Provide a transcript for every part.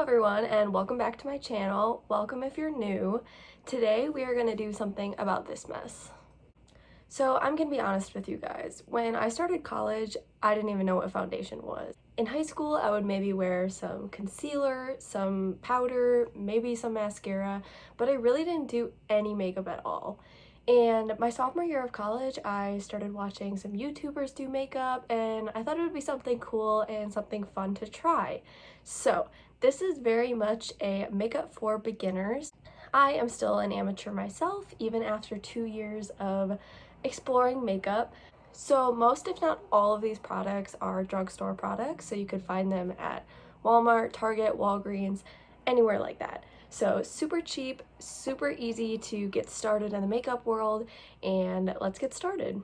everyone, and welcome back to my channel. Welcome if you're new. Today we are going to do something about this mess. So I'm going to be honest with you guys. When I started college, I didn't even know what foundation was. In high school, I would maybe wear some concealer, some powder, maybe some mascara, but I really didn't do any makeup at all. And my sophomore year of college, I started watching some YouTubers do makeup, and I thought it would be something cool and something fun to try. So this is very much a makeup for beginners. I am still an amateur myself, even after 2 years of exploring makeup. So most, if not all, of these products are drugstore products, so you could find them at Walmart, Target, Walgreens, anywhere like that. So super cheap, super easy to get started in the makeup world, and let's get started.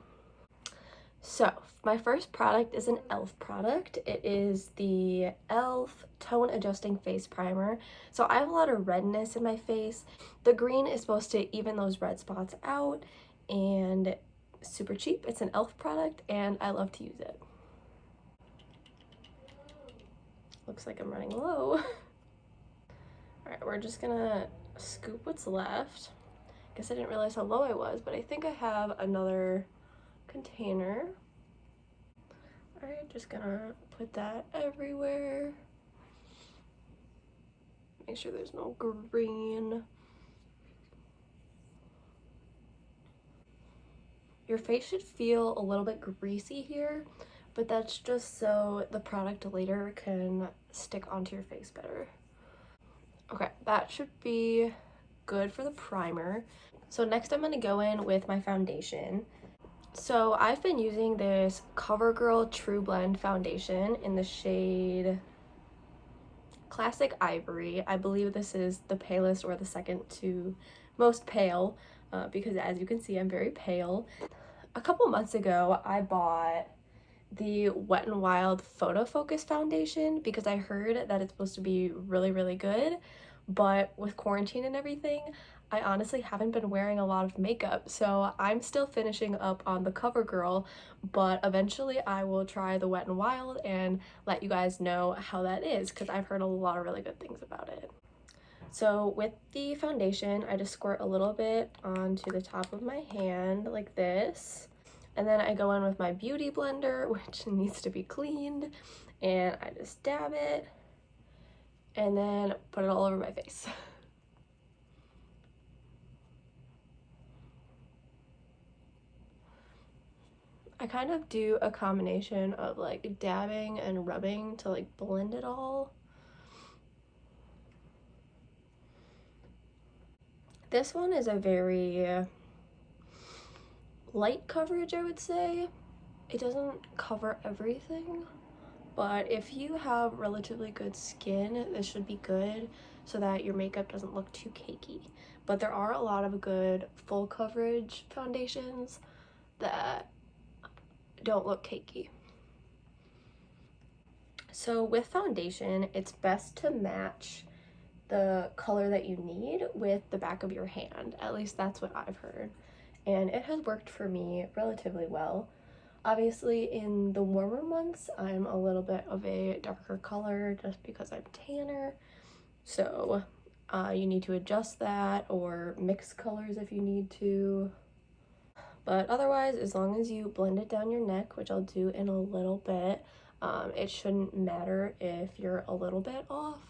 So my first product is an e.l.f. product. It is the e.l.f. Tone Adjusting Face Primer. So I have a lot of redness in my face. The green is supposed to even those red spots out, and super cheap. It's an e.l.f. product and I love to use it. Looks like I'm running low. Alright, we're just gonna scoop what's left. Guess I didn't realize how low I was, but I think I have another container. Alright, just gonna put that everywhere. Make sure there's no green. Your face should feel a little bit greasy here, but that's just so the product later can stick onto your face better. Okay, that should be good for the primer. So next I'm going to go in with my foundation. So I've been using this CoverGirl True Blend foundation in the shade Classic Ivory. I believe this is the palest or the second to most pale because as you can see I'm very pale. A couple months ago I bought the Wet n Wild Photo Focus foundation because I heard that it's supposed to be really good, but with quarantine and everything I honestly haven't been wearing a lot of makeup, so I'm still finishing up on the CoverGirl, but eventually I will try the Wet n Wild and let you guys know how that is because I've heard a lot of really good things about it. So with the foundation, I just squirt a little bit onto the top of my hand like this. And then I go in with my beauty blender, which needs to be cleaned, and I just dab it and then put it all over my face. I kind of do a combination of like dabbing and rubbing to like blend it all. This one is a very light coverage, I would say. It doesn't cover everything, but if you have relatively good skin, this should be good so that your makeup doesn't look too cakey. But there are a lot of good full coverage foundations that don't look cakey. So with foundation, it's best to match the color that you need with the back of your hand. At least that's what I've heard. And it has worked for me relatively well. Obviously in the warmer months I'm a little bit of a darker color just because I'm tanner, so you need to adjust that or mix colors if you need to. But otherwise, as long as you blend it down your neck, which I'll do in a little bit, it shouldn't matter if you're a little bit off.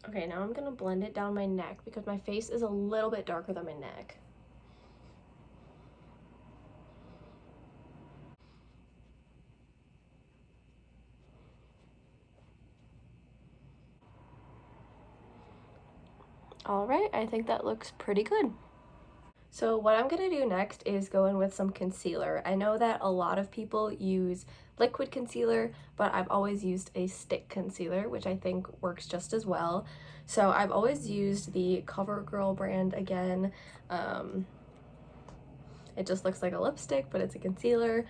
Okay, now I'm gonna blend it down my neck because my face is a little bit darker than my neck. Alright, I think that looks pretty good. So what I'm gonna do next is go in with some concealer. I know that a lot of people use liquid concealer, but I've always used a stick concealer, which I think works just as well. So I've always used the CoverGirl brand again. It just looks like a lipstick, but it's a concealer.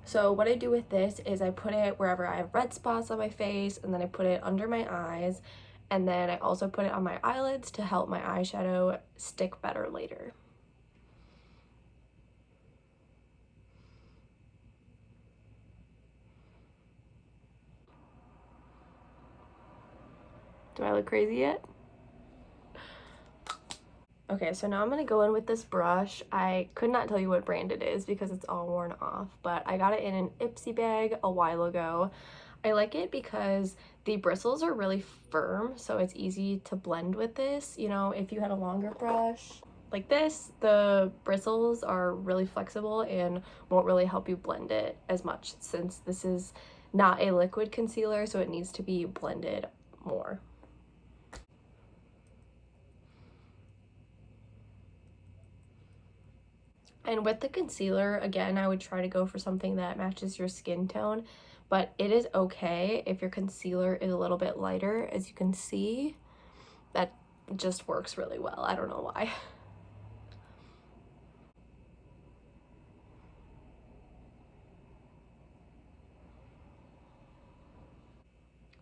So what I do with this is I put it wherever I have red spots on my face, and then I put it under my eyes, and then I also put it on my eyelids to help my eyeshadow stick better later. Do I look crazy yet? Okay, so now I'm gonna go in with this brush. I could not tell you what brand it is because it's all worn off, but I got it in an Ipsy bag a while ago. I like it because the bristles are really firm, so it's easy to blend with this. You know, if you had a longer brush like this, the bristles are really flexible and won't really help you blend it as much since this is not a liquid concealer, so it needs to be blended more. And with the concealer, again, I would try to go for something that matches your skin tone, but it is okay if your concealer is a little bit lighter. As you can see, that just works really well. I don't know why.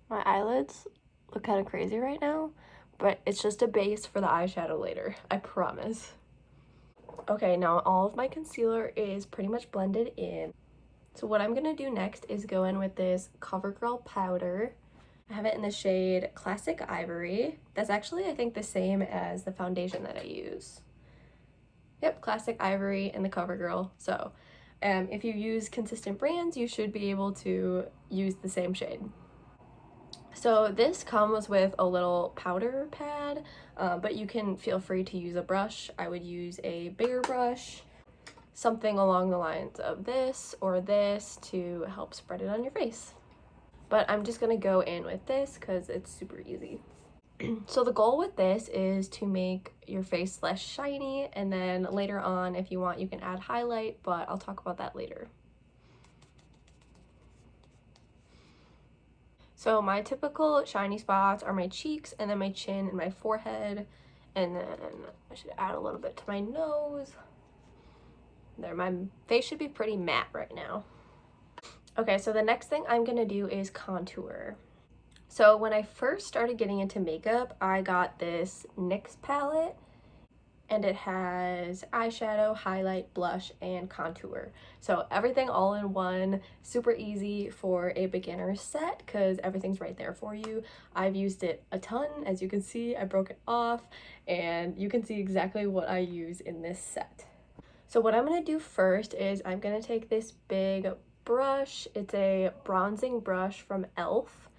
My eyelids look kind of crazy right now, but it's just a base for the eyeshadow later, I promise. Okay, now all of my concealer is pretty much blended in. So what I'm gonna do next is go in with this CoverGirl powder. I have it in the shade Classic Ivory. That's actually, I think, the same as the foundation that I use. Yep, Classic Ivory and the CoverGirl. So if you use consistent brands, you should be able to use the same shade. So this comes with a little powder pad, but you can feel free to use a brush. I would use a bigger brush, something along the lines of this or this to help spread it on your face. But I'm just gonna go in with this because it's super easy. So the goal with this is to make your face less shiny, and then later on, if you want, you can add highlight, but I'll talk about that later. So my typical shiny spots are my cheeks and then my chin and my forehead, and then I should add a little bit to my nose. There, my face should be pretty matte right now. Okay, so the next thing I'm gonna do is contour. So when I first started getting into makeup, I got this NYX palette, and it has eyeshadow, highlight, blush, and contour. So everything all in one, super easy for a beginner set because everything's right there for you. I've used it a ton. As you can see, I broke it off, and you can see exactly what I use in this set. So what I'm gonna do first is I'm gonna take this big brush. It's a bronzing brush from e.l.f.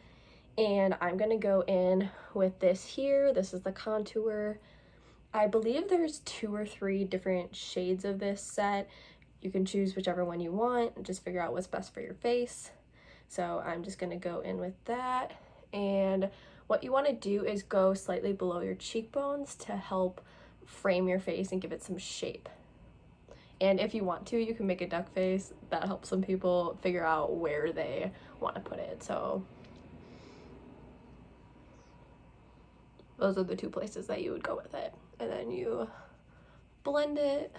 And I'm gonna go in with this here. This is the contour. I believe there's 2 or 3 different shades of this set. You can choose whichever one you want and just figure out what's best for your face. So I'm just gonna go in with that. And what you wanna do is go slightly below your cheekbones to help frame your face and give it some shape. And if you want to, you can make a duck face. That helps some people figure out where they want to put it. So those are the 2 places that you would go with it. And then you blend it.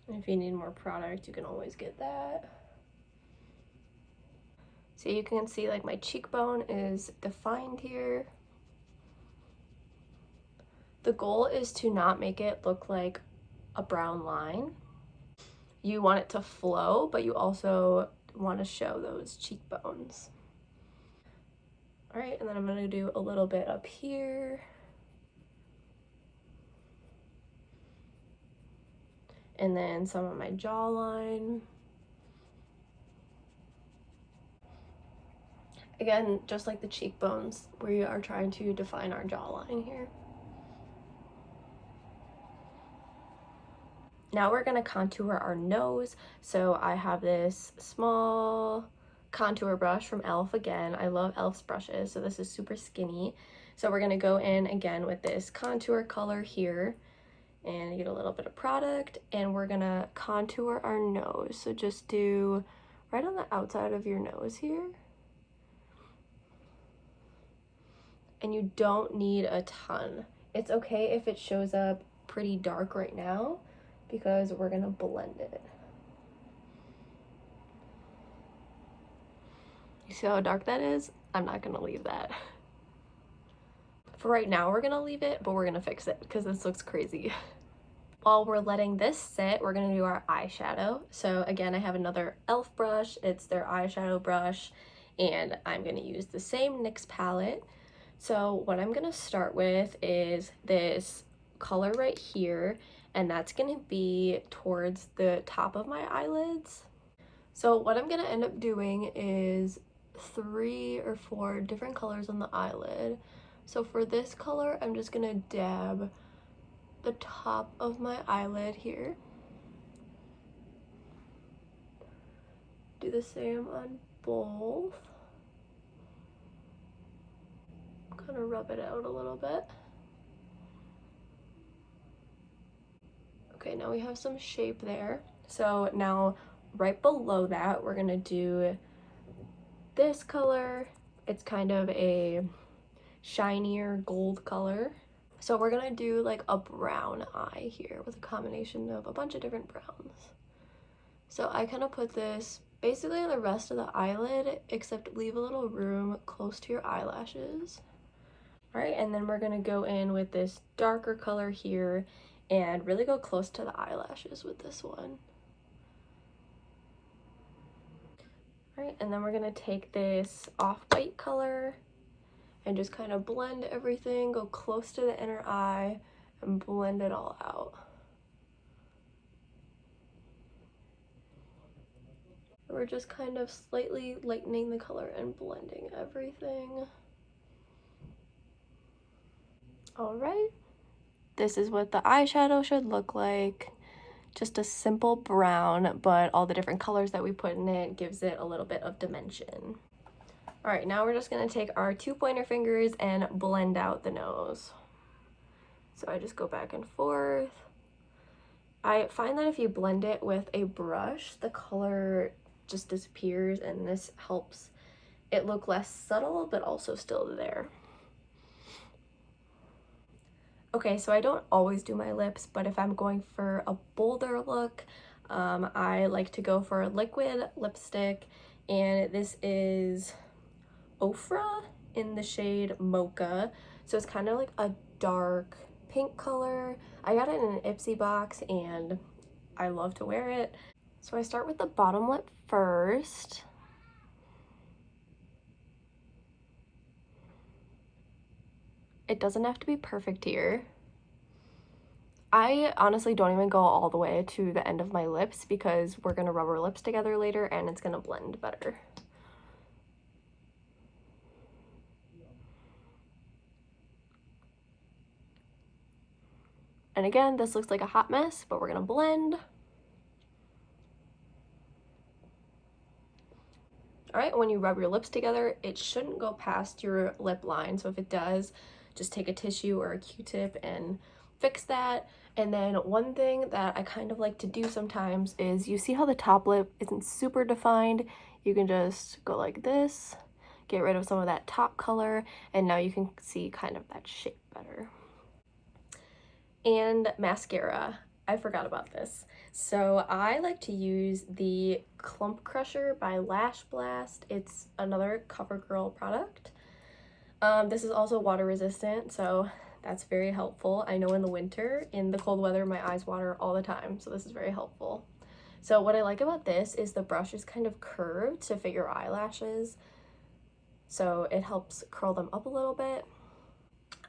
And if you need more product, you can always get that. So you can see like my cheekbone is defined here. The goal is to not make it look like a brown line. You want it to flow, but you also want to show those cheekbones. All right, and then I'm gonna do a little bit up here. And then some of my jawline. Again, just like the cheekbones, we are trying to define our jawline here. Now we're gonna contour our nose. So I have this small contour brush from e.l.f. again. I love e.l.f.'s brushes, so this is super skinny. So we're gonna go in again with this contour color here and get a little bit of product, and we're gonna contour our nose. So just do right on the outside of your nose here. And you don't need a ton. It's okay if it shows up pretty dark right now because we're gonna blend it. You see how dark that is? I'm not gonna leave that. For right now, we're gonna leave it, but we're gonna fix it because this looks crazy. While we're letting this sit, we're gonna do our eyeshadow. So again, I have another e.l.f. brush. It's their eyeshadow brush, and I'm going to use the same NYX palette. So what I'm going to start with is this color right here, and that's going to be towards the top of my eyelids. So what I'm going to end up doing is 3 or 4 different colors on the eyelid. So for this color, I'm just going to dab the top of my eyelid here. Do the same on both. Kind of rub it out a little bit. Okay, now we have some shape there. So now right below that, we're gonna do this color. It's kind of a shinier gold color. So we're gonna do like a brown eye here with a combination of a bunch of different browns. So I kind of put this basically on the rest of the eyelid, except leave a little room close to your eyelashes. All right, and then we're gonna go in with this darker color here and really go close to the eyelashes with this one. All right, and then we're gonna take this off-white color and just kind of blend everything, go close to the inner eye and blend it all out. We're just kind of slightly lightening the color and blending everything. All right, this is what the eyeshadow should look like. Just a simple brown, but all the different colors that we put in it gives it a little bit of dimension. All right, now we're just gonna take our 2 pointer fingers and blend out the nose. So I just go back and forth. I find that if you blend it with a brush, the color just disappears, and this helps it look less subtle, but also still there. Okay, so I don't always do my lips, but if I'm going for a bolder look, I like to go for a liquid lipstick, and this is Ofra in the shade Mocha. So it's kind of like a dark pink color. I got it in an Ipsy box, and I love to wear it. So I start with the bottom lip first. It doesn't have to be perfect here. I honestly don't even go all the way to the end of my lips because we're gonna rub our lips together later and it's gonna blend better. And again, this looks like a hot mess, but we're gonna blend. All right, when you rub your lips together, it shouldn't go past your lip line. So if it does, just take a tissue or a Q-tip and fix that. And then one thing that I kind of like to do sometimes is, you see how the top lip isn't super defined? You can just go like this, get rid of some of that top color, and now you can see kind of that shape better. And mascara. I forgot about this. So I like to use the Clump Crusher by Lash Blast. It's another CoverGirl product. This is also water resistant, so that's very helpful. I know in the winter, in the cold weather, my eyes water all the time, so this is very helpful. So what I like about this is the brush is kind of curved to fit your eyelashes, so it helps curl them up a little bit.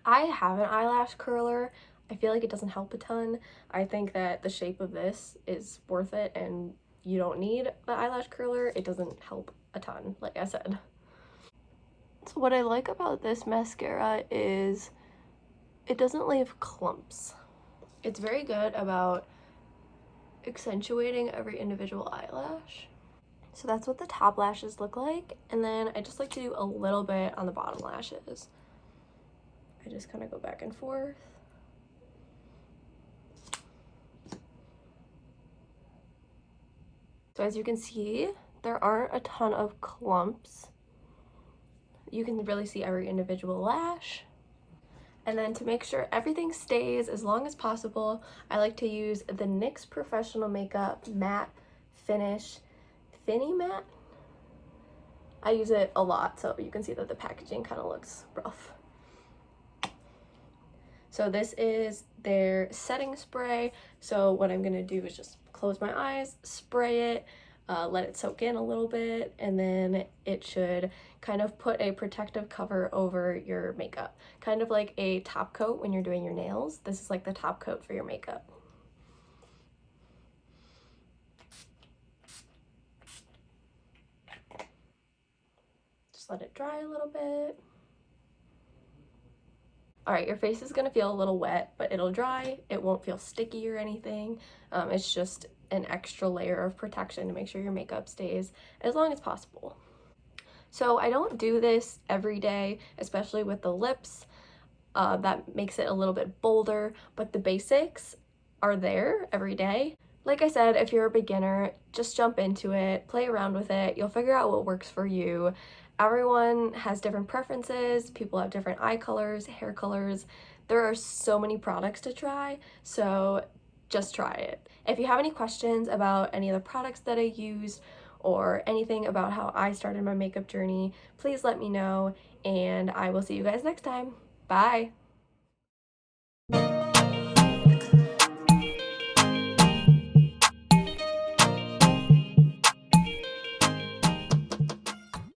I have an eyelash curler. I feel like it doesn't help a ton. I think that the shape of this is worth it, and you don't need the eyelash curler. It doesn't help a ton, like I said. So what I like about this mascara is it doesn't leave clumps. It's very good about accentuating every individual eyelash. So that's what the top lashes look like, and then I just like to do a little bit on the bottom lashes. I just kind of go back and forth. So as you can see, there aren't a ton of clumps. You can really see every individual lash. And then to make sure everything stays as long as possible, I like to use the NYX Professional Makeup Matte Finish Finny Matte. I use it a lot, so you can see that the packaging kind of looks rough. So this is their setting spray. So what I'm gonna do is just close my eyes, spray it, let it soak in a little bit, and then it should kind of put a protective cover over your makeup. Kind of like a top coat when you're doing your nails. This is like the top coat for your makeup. Just let it dry a little bit. Alright, your face is going to feel a little wet, but it'll dry. It won't feel sticky or anything. It's just an extra layer of protection to make sure your makeup stays as long as possible. So I don't do this every day, especially with the lips. That makes it a little bit bolder, but the basics are there every day. Like I said, if you're a beginner, just jump into it, play around with it. You'll figure out what works for you. Everyone has different preferences. People have different eye colors, hair colors. There are so many products to try, so just try it. If you have any questions about any of the products that I used or anything about how I started my makeup journey, please let me know, and I will see you guys next time. Bye!